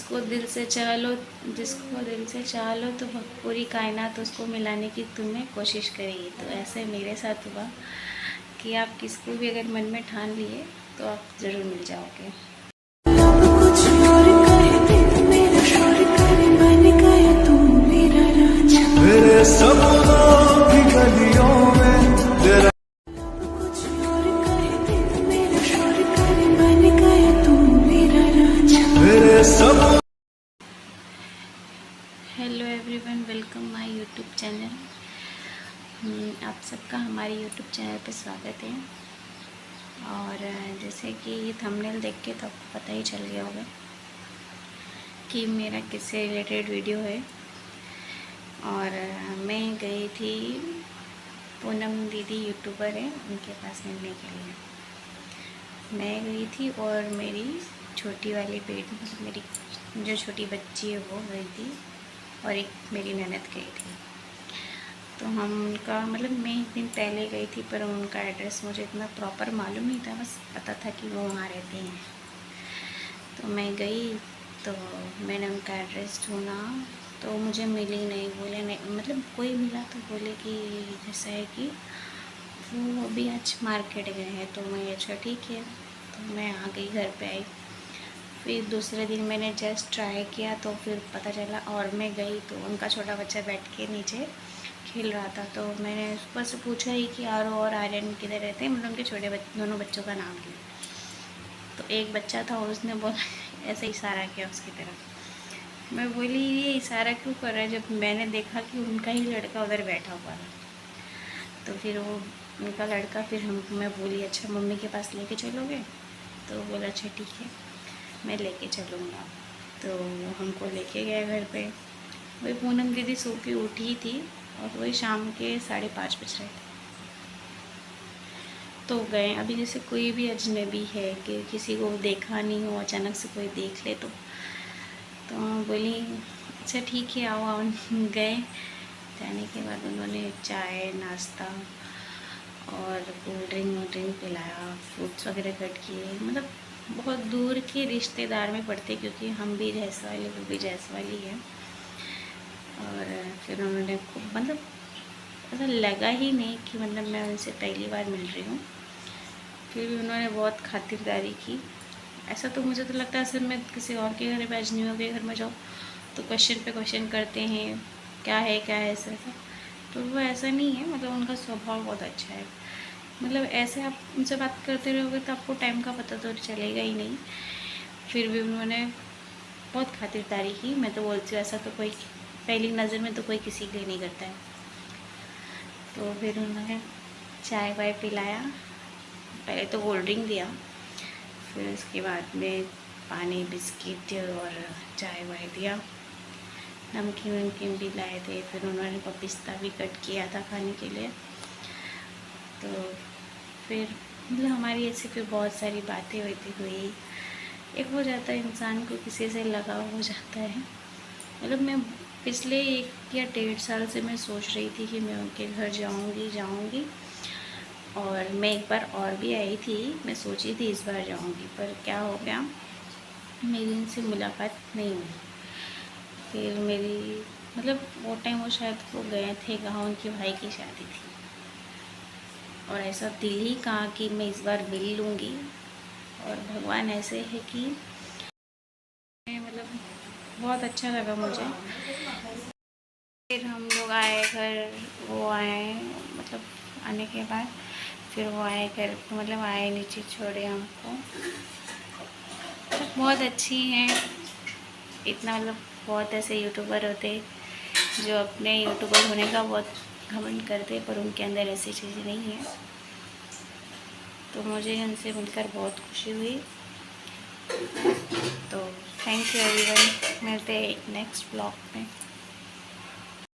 जिसको दिल से चाह लो तो पूरी कायनात उसको मिलाने की तुम्हें कोशिश करेगी। तो ऐसे मेरे साथ हुआ कि आप किसको भी अगर मन में ठान लिए तो आप ज़रूर मिल जाओगे। Hello everyone, welcome my YouTube channel. आप सबका हमारे यूट्यूब चैनल पे स्वागत है। और जैसे कि ये थंबनेल देख के तो आपको पता ही चल गया होगा कि मेरा किससे रिलेटेड वीडियो है। और मैं गई थी, पूनम दीदी यूट्यूबर है, उनके पास मिलने के लिए मैं गई थी। और मेरी छोटी वाली बेटी, मेरी जो छोटी बच्ची है वो गई थी, और एक मेरी ननद गई थी। तो हम उनका मैं एक दिन पहले गई थी, पर उनका एड्रेस मुझे इतना प्रॉपर मालूम नहीं था, बस पता था कि वो वहाँ रहती हैं। तो मैं गई तो मैंने उनका एड्रेस ढूंढा तो मुझे मिली नहीं। बोले नहीं, कोई मिला तो बोले कि जैसा है कि वो अभी आज मार्केट गए हैं। तो मैं अच्छा ठीक है, तो मैं आ गई, घर पे आई। फिर दूसरे दिन मैंने जस्ट ट्राई किया तो फिर पता चला, और मैं गई तो उनका छोटा बच्चा बैठ के नीचे खेल रहा था। तो मैंने ऊपर से पूछा ही कि आरो और आर्यन किधर रहते हैं, उनके छोटे दोनों बच्चों का नाम लिया। तो एक बच्चा था, उसने बोला, ऐसे इशारा किया उसकी तरफ। मैं बोली ये इशारा क्यों कर रहा है, जब मैंने देखा कि उनका ही लड़का उधर बैठा हुआ था। तो फिर वो उनका लड़का, फिर मैं बोली अच्छा मम्मी के पास लेके चलोगे? तो बोला अच्छा ठीक है, मैं लेके चलूँगा। तो हमको लेके गया घर पे। वही पूनम दीदी सो के उठी थी, और वही शाम के 5:30 बज रहे थे। तो गए। अभी जैसे कोई भी अजनबी है कि किसी को देखा नहीं हो, अचानक से कोई देख ले तो बोली अच्छा ठीक है आओ आओ। गए। जाने के बाद उन्होंने चाय नाश्ता और कोल्ड ड्रिंक पिलाया, फ्रूट्स वगैरह कट किए। बहुत दूर के रिश्तेदार में पड़ते, क्योंकि हम भी जैस वाले, वो भी जैस वाली है। और फिर उन्होंने खूब ऐसा लगा ही नहीं कि मैं उनसे पहली बार मिल रही हूँ। फिर भी उन्होंने बहुत खातिरदारी की। ऐसा तो मुझे तो लगता है असल में किसी और के घर में, अजनबियों के घर में जाओ तो क्वेश्चन पे क्वेश्चन करते हैं, क्या है ऐसा ऐसा। तो वो ऐसा नहीं है, उनका स्वभाव बहुत अच्छा है। ऐसे आप उनसे बात करते रहोगे तो आपको टाइम का पता तो चलेगा ही नहीं। फिर भी उन्होंने बहुत खातिरदारी की। मैं तो बोलती हूँ ऐसा तो कोई पहली नज़र में तो कोई किसी के लिए नहीं करता है। तो फिर उन्होंने चाय वाय पिलाया, पहले तो कोल्ड ड्रिंक दिया, फिर उसके बाद में पानी बिस्किट और चाय वाय दिया, नमकीन वमकीन भी लाए थे। फिर उन्होंने पिस्ता भी कट किया था खाने के लिए। तो फिर हमारी ऐसे फिर बहुत सारी बातें होती हुई। एक हो जाता है इंसान को किसी से लगाव हो जाता है। मैं पिछले 1 या 1.5 साल से मैं सोच रही थी कि मैं उनके घर जाऊंगी। और मैं एक बार और भी आई थी, मैं सोची थी इस बार जाऊंगी, पर क्या हो गया, मेरी उनसे मुलाकात नहीं हुई। फिर मेरी वो टाइम वो शायद वो गए थे कहाँ, उनके भाई की शादी थी। और ऐसा दिल ही कहा कि मैं इस बार मिल लूँगी। और भगवान ऐसे है कि बहुत अच्छा लगा मुझे। फिर हम लोग आए घर, वो आए आने के बाद फिर वो आए घर, आए नीचे छोड़े हमको। बहुत अच्छी हैं। इतना बहुत ऐसे यूट्यूबर होते जो अपने यूट्यूबर होने का बहुत घमंड करते, पर उनके अंदर ऐसी चीज़ें नहीं है। तो मुझे उनसे मिलकर बहुत खुशी हुई। तो थैंक यू एवरीवन, मिलते हैं एक नेक्स्ट ब्लॉग में।